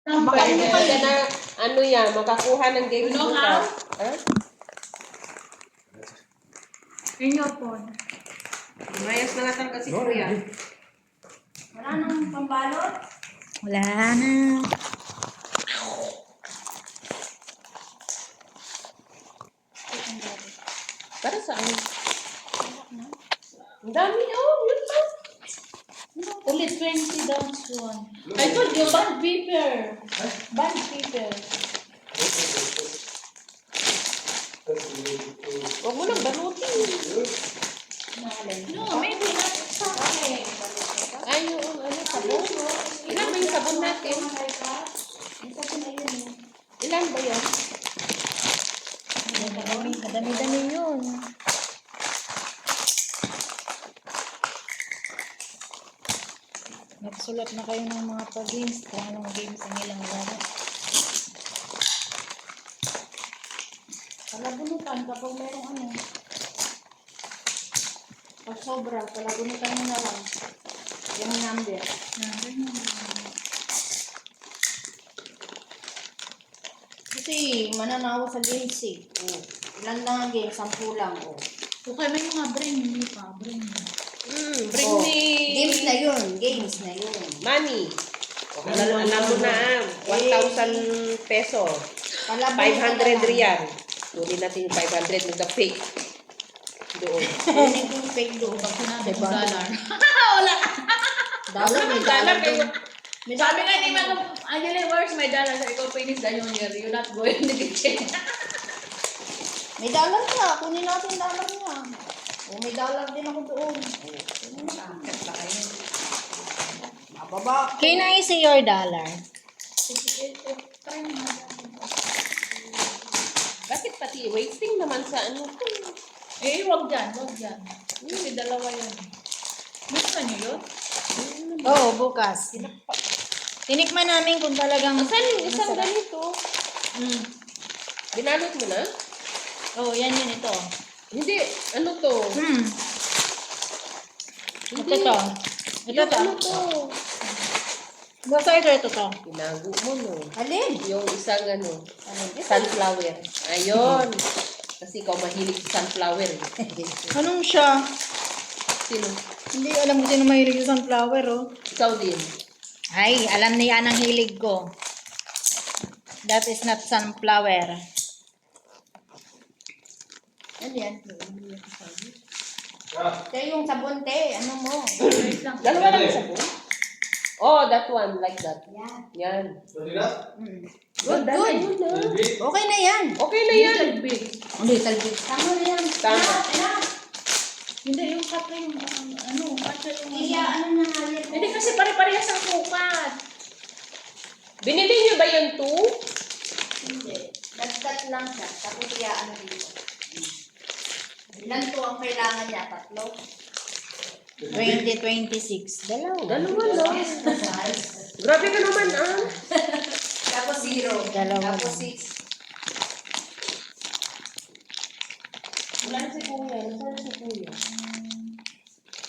Makalimutan na, ano yan, makakuha ng games You know bukas. how? Ha? In your phone. Mayas na natin kasi kuya. Wala nang pambalot? Wala na. Para saan? Ang dami, oh, yun pa. Only 20 down one. I told you, band paper. Band paper. Huwag mo nang banutin. No, maybe not sa akin. Ay, yung ano, sabon. Ilan ba yung sabon natin? Ilan ba yan? Madami-dami yun. Nagsulat na kayo ng mga games kung anong games ang ilang laro. Palabunutan kapag merong ano. Pag sobra, palabunutan mo na lang. Yung number. Kasi mananawa sa games eh. Oh. Ilan lang ang game? 10 lang. Oh. Okay, may mga brain, hindi pa. Brain. Bring Oh. me Games na yun. Games na yun. money. Alam mo na, 1,000 peso. 500 riyan. Kunin natin yung 500 ng the fake. Doon. Kunin ko yung fake doon. Pag sinabi Diba? mo dollar. Wala. Dollar, may dollar doon. May Sabi nga ni Ma'am, Angela, where's my dollar? Sabi ko, finish the new year. You're not going to get it. May dollar ka. Kunin natin yung dollar niya. Oh, may dollar din ako doon. Bakit ba kayo? Mababa. Can I see your dollar? Bakit pati wasting naman sa ano? Eh, wag dyan, wag dyan. Kasi dalawa yan. Gusto niyo yun? Oo, bukas. Tinikman namin kung talagang... Saan yung isang ganito? Binalot mo na? Oo, yan yun ito. Hindi, ano to? Ito to. Ito Yung to. ano to? Basta ito to. Tinago mo no. Alin? Yung isang ano, sunflower. Ayun. Kasi ikaw mahilig sa sunflower. Anong siya? Sino? Hindi alam ko sino mahilig sa sunflower, oh. Ikaw din. Ay, alam niya ang hilig ko. That is not sunflower. Ano yan? Kaya yung sabon, te. Ano mo? Wait lang. Dalawa lang sa sabon? Oh, that one, like that. Yan. Yan. Mm. Good, Good. Yun na. Okay na yan. Okay na yan. Little bit. Little bit. Tama na yan. Tama. Hindi, yung kata yung, ano, kata yung... Iya, ano na nga yan? Hindi kasi pare-parehas ang sukat. Binili niyo ba yung 2? Hindi. Nagtat lang siya. Tapos iya, ano dito. Ilan to ang kailangan niya? 3? 2026. Dalawa. Dalawa lang. Grabe ka naman, ah. Tapos 0. Dalawa Tapos lang. 6. Wala na si Kuya. Nasaan si Kuya?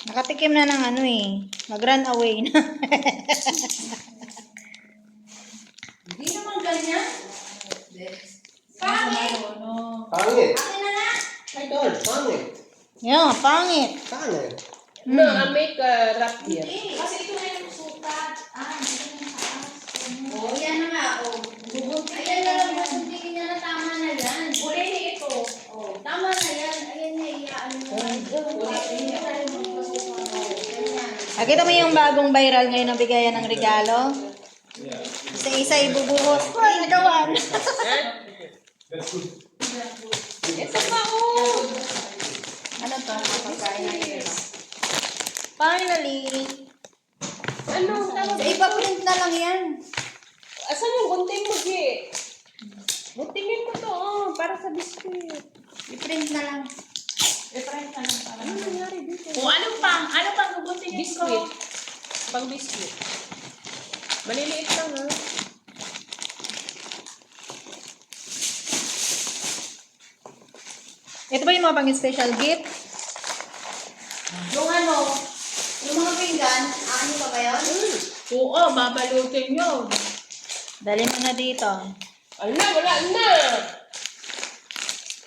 Nakatikim na ng ano eh. Mag-run away na. Hindi naman ganyan. Pangit! Pangit. Akin na na! Idol, pangit. Yan, pangit. Pangit. No, I make a wrap here. Kasi ito na yung sukat. Ito na yung taas. Oo, yan na nga. Oh. Ayan na lang. Tingin niya na tama na yan. Uli ito. Oh, tama na yan. Ayan na, iyaan mo na. Nakita mo yung bagong viral ngayon na bigayan ng regalo? Isa-isa ibubuhos. Ay, nagawan. Isa pa, oh. Ano to? Pagkain na yun. Finally. Ano? Tawag Sa iba print na lang yan. Asan yung gunting mo, G? Guntingin mo to, oh. Para sa biscuit. I-print na lang. I-print na lang para. Ano nangyari dito? O, ano pang gugutingin ko? Biscuit. Pang biscuit. Maliliit lang, ha? Ito ba yung mga pang-special gift? Yung ano, yung mga pinggan, ano pa ba yun? Oo, babalutin yun. Dali mo na dito. Ay na, wala na.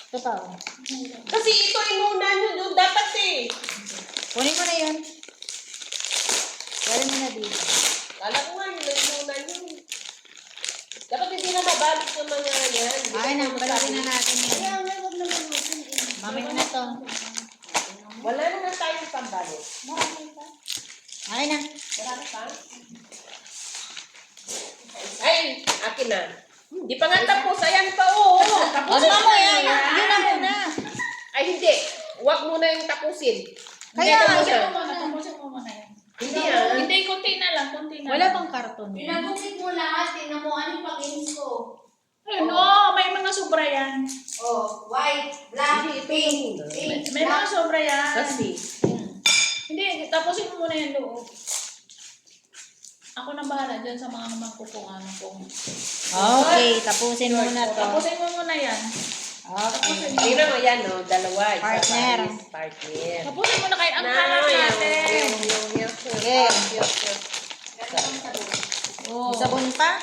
Ito pa, oh. Kasi ito inuna nyo doon dapat eh. Kunin mo na yun. Dali mo na dito. Kala ko nga yun, inuna nyo. Dapat hindi na mabalik yung mga yan. Ay, balikin na natin yan. Kaya nga, huwag naman natin. Mamaya na to. Wala na nga tayong pambalik. Ay na. Wala na pa? Ay, akin na. Di pa nga tapos. Ayan pa, oo. Huwag Tapusin mo mo yan. yan. Yun na muna. Ay, hindi. Huwag muna yung tapusin. Kaya, Hindi, yun tapusin. Tapusin mo muna yan. Hindi yan. Hindi, konti na lang, konti na Wala lang. bang karton? Pinagukit mo lahat, tingnan mo anong pag-inis ko. Ayun, oh, may mga sobra yan. Oh, white, black, Hindi, ito pink, muna. pink, May mga sobra yan. Kasi, Hindi, tapusin mo muna yan loob. Ako na bahala dyan sa mga magkukungan kung. Okay, tapusin mo na to. Tapusin mo muna yan. Okay. tingnan mo yan, no? Dalawa. Isa Partner. pa is partner. Tapusin mo na kayo ang kalat natin. Sige. Oh. Sabon pa?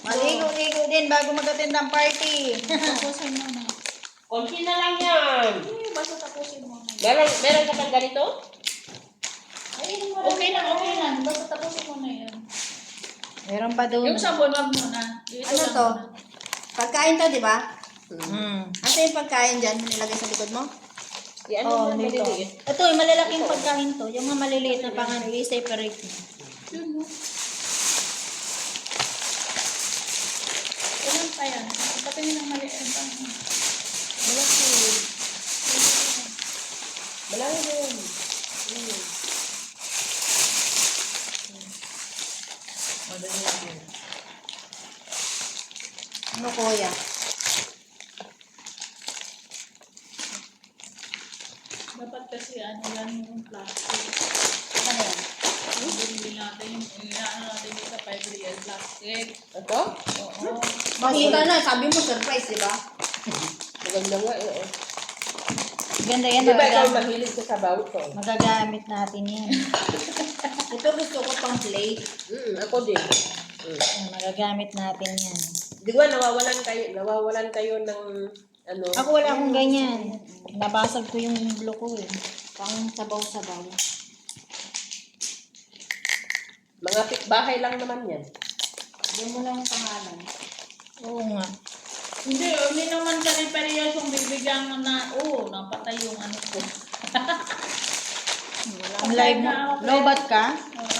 Maligo-ligo din bago mag-attend ng party. Tapusin mo na. Konti na lang yan. Eh, basta tapusin mo na. Meron ka pang ganito? Okay lang. Basta tapusin mo na yan. Meron pa doon. Yung sabon, wag mo na. Ito Ano lang to? muna. Pagkain to, di ba? Mm. Ano yung pagkain dyan? Nilagay sa likod mo? Yan Oh, yung dito. maliliit. Ito, yung malalaking pagkain to. Yung mga maliliit na pangan, i-separate mo. Yun mo. Ilan pa yan? Patingin ng maliit. Malaki. Malaki din. Madali lang yun. Ano kuya? Dapat kasi ano yan yung plastic. Ano yan? Hindi natin yung inaano natin yung sa 5 real plastic. Ito? Oo. Makita na, sabi mo surprise, di ba? Maganda nga eh. Ganda yan. Di ba ikaw Magagamit, mahilig sa sabaw ko? magagamit natin yan. Ito gusto ko pang plate. Ako din. Magagamit natin yan. Di ba nawawalan kayo ng ano? Ako wala akong ganyan. Nabasag ko yung blue ko eh. Pang sabaw-sabaw. Mga bahay lang naman yan. Hindi mo lang pangalan. Oo nga. Hindi naman kani-parehas yung bibigyan mo na, napatay yung ano ko. Ang live mo. Lobat ka? Oo.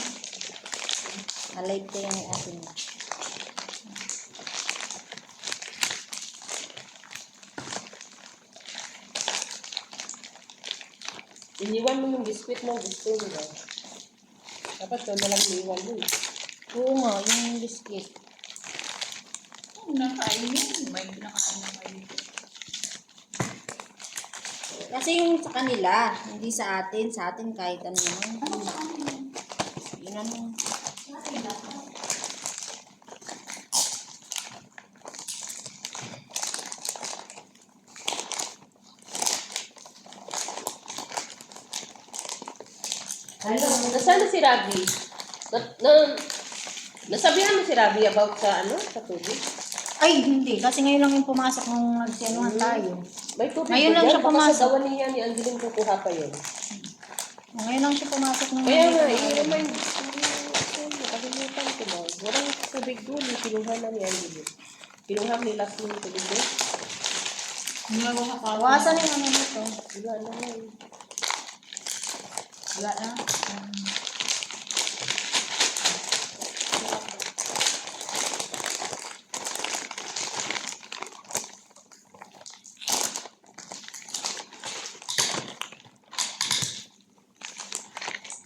Alive ko yung atin. Iniwan mo yung biskuit mo, gusto mo ba? Dapat doon na lang iniwan mo. Oo nga, yung biscuit. Nakainin. May nakain na kayo. Kasi yung sa kanila, hindi sa atin. Sa atin kahit ano naman. Yun ano. Ano? Nasaan na si Rabi? Nasabihan mo si Rabi about sa sa tubig? Ay, hindi. Kasi ngayon lang yung pumasok nung nagsianuhan tayo. May tubig Ngayon ba lang dyan? siya Baka pumasok. sa dawan niya ni Angeline kukuha pa yun. Ngayon lang siya pumasok nung Kaya nga, i-remind. Nakalimutan ko na. Walang tubig doon. Kinuha na ni Angeline. Kinuha ni last yung tubig doon. Wasan yung ano nito. Wala na nga eh. Wala na.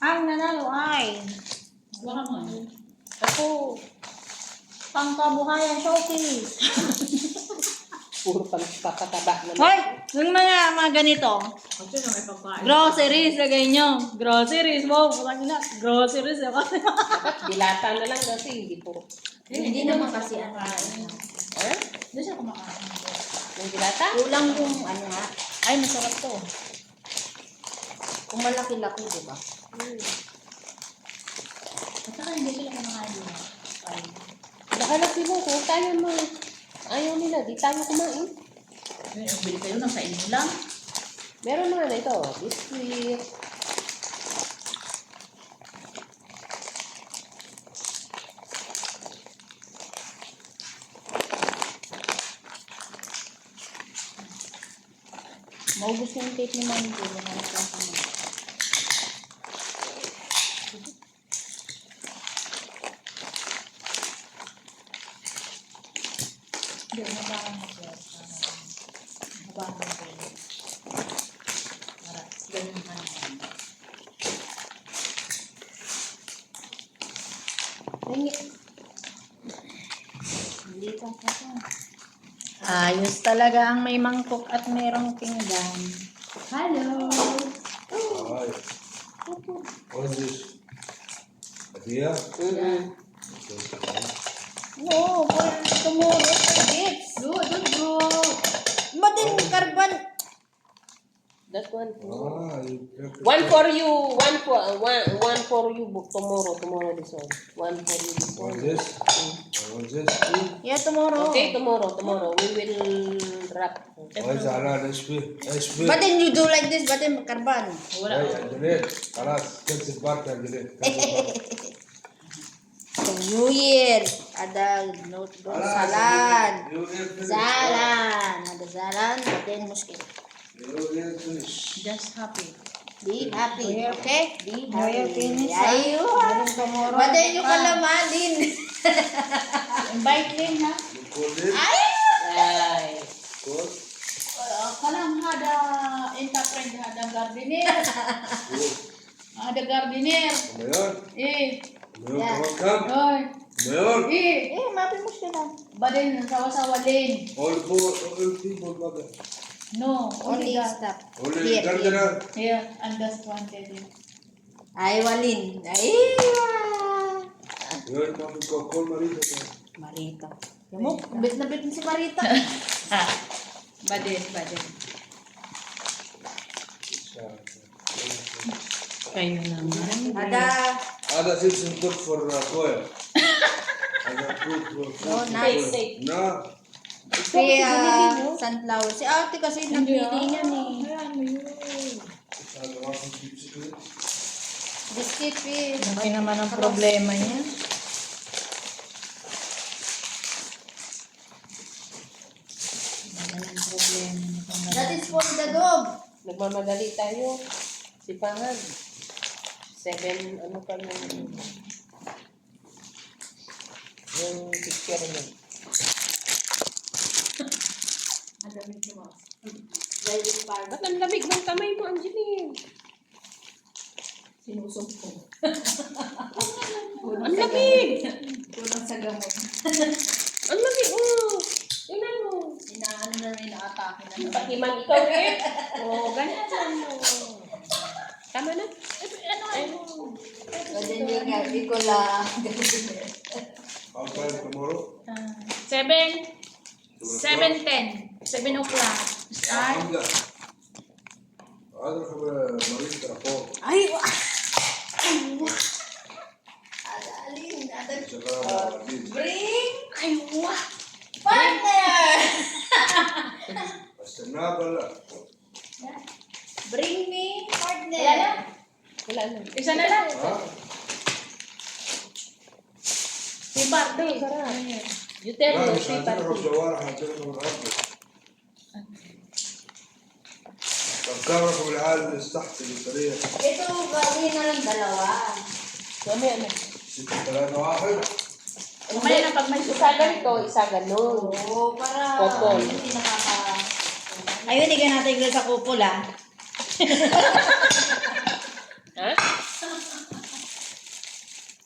Ang nanalo ay Baka mo. Ako, pangkabuhayan showcase. puro pagpapataba naman. Hoy! Yung mga ganito. Kasi na may pagkain. Groceries, lagay nyo. Groceries. Wow, parang na. Groceries. Dapat dilata na lang kasi hindi puro. Hindi naman kasi ano. Eh? Doon siya kumakain. Yung dilata? Kulang kung ano nga. Ay, masarap to. Kung malaki-laki, di ba? At saka hindi sila kumakain doon. Baka Hanapin mo kung tayo mo. Ayaw nila, di tayo kumain. Bili kayo ng sa inyo lang. Meron naman ito, biscuit. Maubos yung cake ni Mami ko. Hindi, nabahan mo siya. Nabahan mo siya. Para, ganun ka naman. Dito ako. Ayos talaga ang may mangkok at mayroong pinggan. Hello! Hi. What is this? Idea? No, for tomorrow for gifts. Don't go. But then, carbon. That one. One For you, one for you tomorrow this one. One for you this What one. is this? What is this? Yeah, tomorrow. Okay, tomorrow. We will wrap. Why is على HP? But then you do like this, but then carbon. Wala. Hey, Angeline, خلاص كنسل بارك Angeline. So, New Year. Ada notebook. Salan. Salan. Ada salan, but then muskil. Just happy. Be happy, okay? Be happy. finish, Ayaw. But then yung kalamalin. Invite Lynn, ha? Ay. Kalang hada interpret hada gardener. Hada gardener. Mayor, Eh, Mayor, come on, oy. Mayor. Eh, Mapi muskil lang. badin sawa-sawa Lynn. All people, mother. No, Only only that. stop. Only Here, gardener. Here, and just wanted it. Ay, walin. Aywa. Mayor, mami ko, call Marita. Marita. Mo, bit na bit si Marita. Badin. Kayo naman. Ada. Ada season good for Koya. Ada good for No, nice. No. Kaya sunflower. Si ate kasi nagpili niyan eh. Ayan mo yun. Ada wasan chips. Biscuit eh. Laki naman ang problema niya. That is for the dog. Nagmamadali tayo. Sipangan. 7, ano pa yung picture niya. Ba't ang lamig ng kamay mo, Angeline? Sinusog ko. Ang lamig! Kulang sa gamot. Ang lamig, oh! Tingnan mo. Inaano na rin, inaatake na. Pakiman ikaw eh. Oh, ganyan lang mo. Tama na? Pwede niyo nga, di ko lang. How time tomorrow? 7:10. 7 o'clock. Start. Hamza. هذا خبر مريض تلفون Ay, wa. Ay, wa. Adalin, adalin. شغال على العزيز Bring. Ay, wa. Partner. استناه ولا Bring me partner. Wala na? Wala na. Isa na lang. ها Si Bardo. You tell لا me, مش si هتروحوا Party. الشوارع هتروحوا الارض فكركم العالم تحت البطاريه Ito, gawin na lang dalawa. Kami ano? 6 3 1 Mamaya na pag may Isa ganito, isa ganun. Oo, para Kupol. hindi nakaka... Ayun, hindi ka natin gawin sa kupol ah. Ha?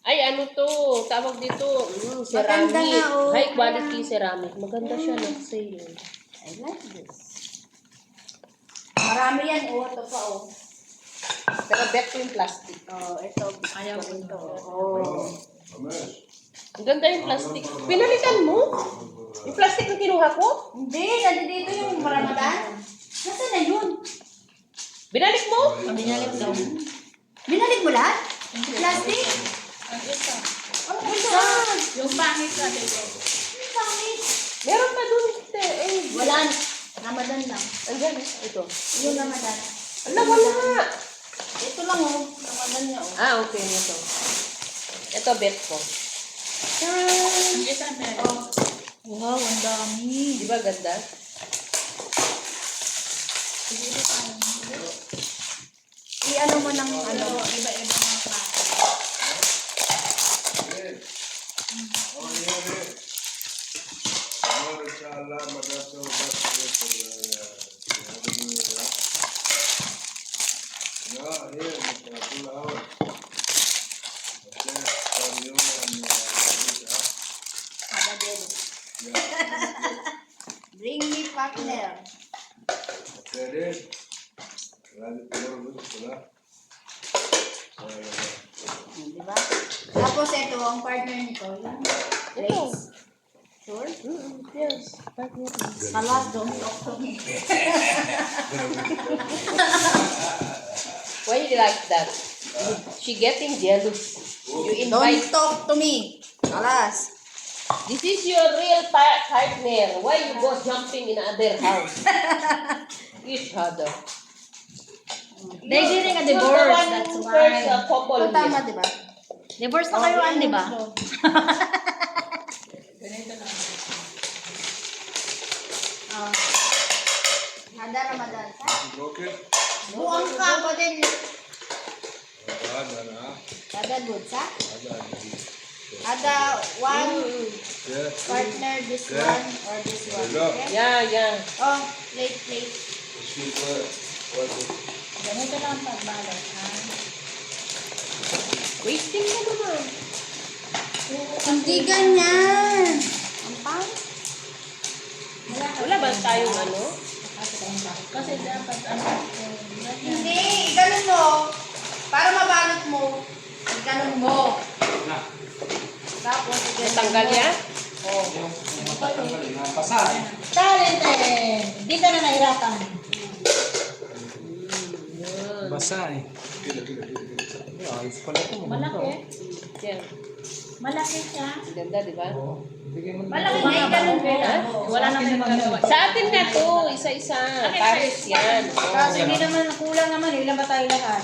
Ay, ano to? Tawag dito. Ceramic. Maganda nga, oh. High quality ceramic. Maganda siya nag-sale. I like this. Marami yan, oh. Ito pa, oh. Pero bet ko yung plastic. Oh, ito. Ayaw ko ito. Oh. ماشي Ang ganda yung plastic. Pinalitan mo? Yung plastic na kinuha ko? Hindi, nandito yung Ramadan. Nasaan na yun? Binalik mo? Binalik daw. Binalik mo lahat? Plastic? Ang isa. Oh, my God. Yung pangit natin. Ramadan lang. Andyan, ito. Yung Ramadan. Ala, wala. Ito lang oh. Ramadan niya oh. Ah, okay, ito. Ito, bet ko. Ang isa meron. Wow, ang dami. Di ba ganda? Siguro tayo. I-ano mo ng Ano, ano. iba-iba mga klase. Oh, yeah, yeah. और इंशाल्लाह मदद से बस ये ना ये मतलब और Bring me partner. Diba? Tapos ito, ang partner nito, yung race. Sure? Yes. Salas, don't talk to me. Why you like that? She getting jealous. You Don't invite. talk to me. Salas. This is your real partner. Why you go jumping in other house? Each other. They getting a You're the divorce, one that's who why. first couple Ito tama, here. diba? Divorce na kayo, di ba? Ganito lang. Oh. Ada Ramadan, sa? broken. Buang ka ba din? Ada na. Ada good, sa? Ada. Ada one Yeah. partner, this one, or this one. Okay? Yeah, yeah. Oh, plate. Ganito lang ang pagbalot, ha? Wasting na naman. Hindi ganyan. Ang pang? Wala ba tayong ano? Kasi dapat, ano, Hindi, ganun mo. Para mabalot mo. Ganun mo. Tapos, Natanggal yan? Talented! Di ka na nahirapan. Basa eh. Ayos pala ito. malaki. Yan. Malaki siya. Ang ganda, di ba? Bigyan mo Malaki na yung ganun mo. Wala naman magagawa. Sa atin na to, isa-isa. Paris yan. Kasi hindi naman, kulang naman. Ilan ba tayo lahat?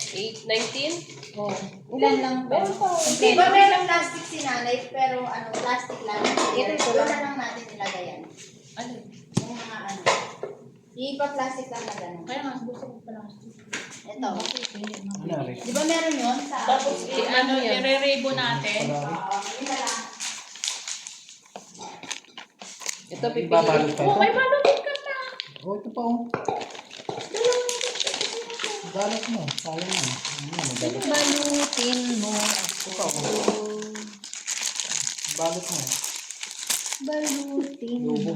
8, 19? Oh. Ilan lang ba? Meron pa. Di ba meron plastic si nanay, pero ano, plastic lang. Ito lang lang natin ilagay yan. Ano? Yung mga ano. Ipa-plastic lang na gano'n. Kaya nga, gusto ko pala. Ito. Ano rin? Di ba meron yun? Sa Tapos, Ano, i-re-rainbow natin. Oo, yun na lang. Ito, Babalot pipiliin. pa Oh, ito? may balutin ka na. Oh, ito pa oh. Balot mo. Sayang mo. Balot. Balutin mo Ito pa oh. Balot mo. Balutin Lubo.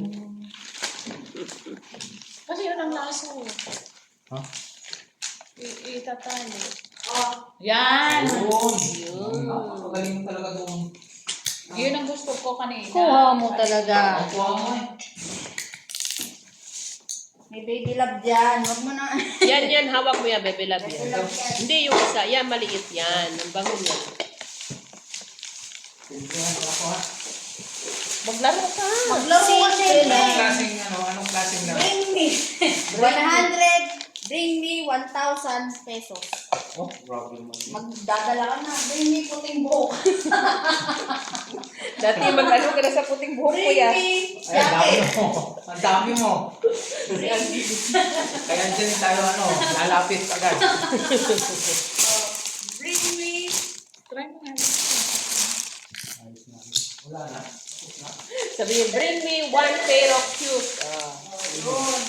Kasi yun ang laso. Ha? Itatali. Oh, Yan! Yun. Magaling mo talaga doon. Yun ang gusto ko kanina. kuha mo talaga. Kuha mo eh. May baby love dyan. Huwag mo na. Yan, hawak mo yan, baby love Baby yan. love yan. Hindi yung isa. Yan, maliit yan. Ang bango yan. Tingnan mo ako ha. Maglaro ka. Maglaro kasi. Anong klaseng anong klaseng lang? Bring me 100. Bring me 1,000 pesos. Oh, grabe naman. Magdadala ka na. Bring me puting buhok. Dati mag-ano ka na sa puting buhok ko Bring yan. me Ay, ang dami jacket. mo. Ang dami mo. Kaya dyan tayo lalapit agad. Bring me. Try mo nga. Ayos na. Wala na. Sabihin, bring me 1 pair of shoes. Ah. Yun.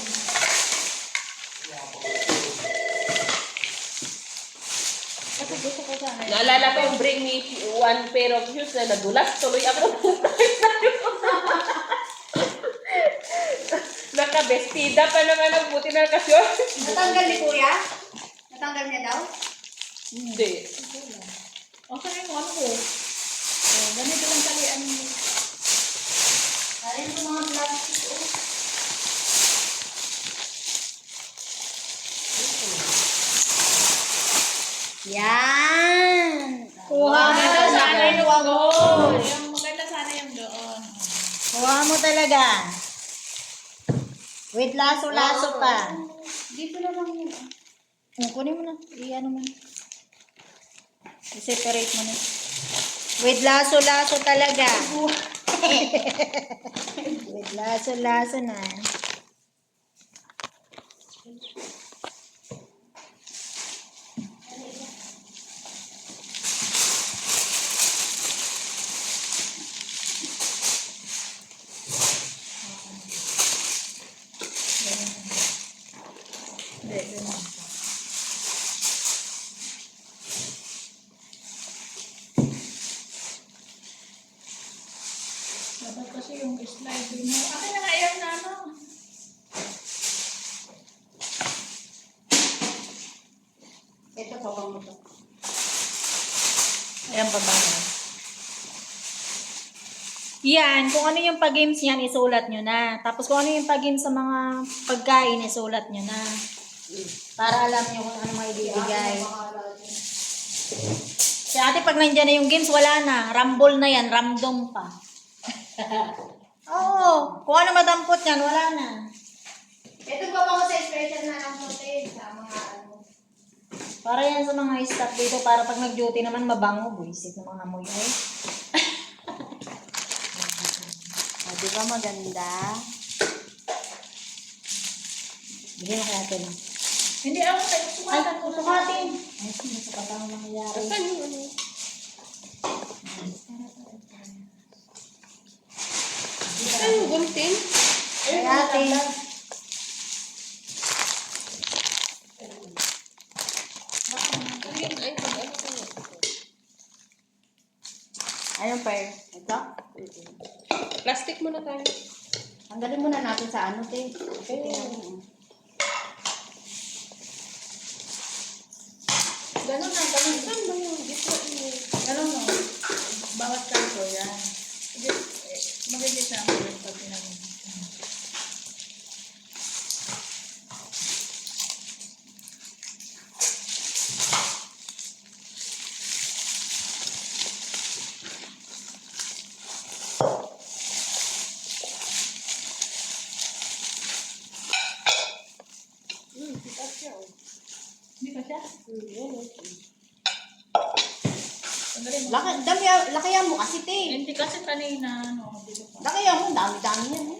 Kasi gusto ko sana. Naalala ko yung bring me 1 pair of shoes na nadulas. Tuloy ako. Nakabestida pa naman ang buti na kasyon. Natanggal ni Kuya? Natanggal niya daw? Hindi. Okay, ano ko? Oh, ganito lang talian mo. Alin ko mga plastic. Oh. Yan! Kuha Wow, mo sana sana yung yung doon. Yung maganda sana yung doon. Kuha mo talaga. With laso-laso pa. Dito na lang yun. Kunin mo na. I-ano mo na. I-separate mo na. With laso-laso talaga. With laso-laso na. Hindi, ganun. Dapat kasi yung slide mo. Akin na nga yan na ano. Ito, pawang mo to. Ayan pa ba? Yan, kung ano yung pag-games niyan, isulat nyo na. Tapos kung ano yung pag-games sa mga pagkain, isulat nyo na. Para alam nyo kung ano maibibigay. Si ate, pag nandiyan na yung games, wala na. Rumble na yan, random pa. Oo, kung ano madampot yan, wala na. Ito pa ako sa special na ng hotel sa mga ano. Para yan sa mga staff dito, para pag nag-duty naman, mabango. Buisit ng mga amoy ay. Di ba maganda? Bigyan na kaya natin. Hindi ako tayo Ay, sumatan ko. sukatin. Ay, sinasakatan ang nangyayari. Saan yung ano? Saan yung gunting? Ay, ate. Ay, ano ko? Ayun pa ito. Plastic muna tayo. Tanggalin muna natin sa ano, te. Ganun na, ganun. Saan ba yung gitna niyo? Ganun no. Bawat kanto yan. Magigit na ako yung pag pinagin. Kita siya, oh. Hindi pa siya? Sandali mo. Lakayan mo kasi, te. Hindi kasi kanina, ano, dito pa. Lakayan mo, dami-dami yan.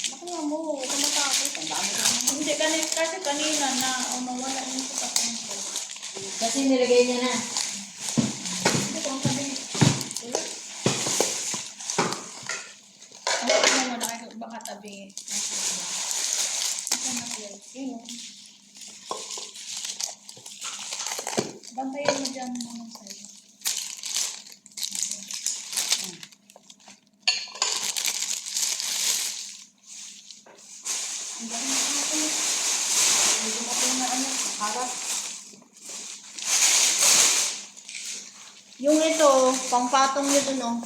Lakayan mo, huwag ka matakot. Ang dami-dami. Hindi kasi kanina na, wala yung sa kanto. Kasi nilagay niya na. Hindi ko ang sabi. Ano ko naman, baka tabi. Ito na place. Yun. Bantayan mo dyan naman sa'yo. Ang dami na ako. Hindi mo ako na ano. Harap. Yung ito, pangpatong nyo dun, oh.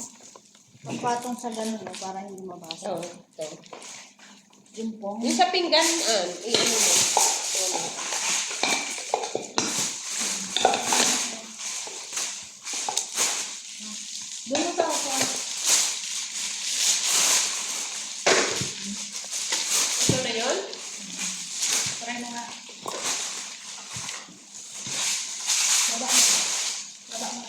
Pangpatong sa ganun, oh, para hindi mabasa. Oo, ito. Yung pong. Yung sa pinggan, i-ano mo. Ano? Doon mo sa ako. Ito na yun? Try mo nga. Baba mo. Baba mo.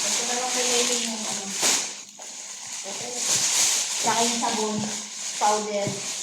Ito na lang pinili yung ano. Saka yung sabon, powder.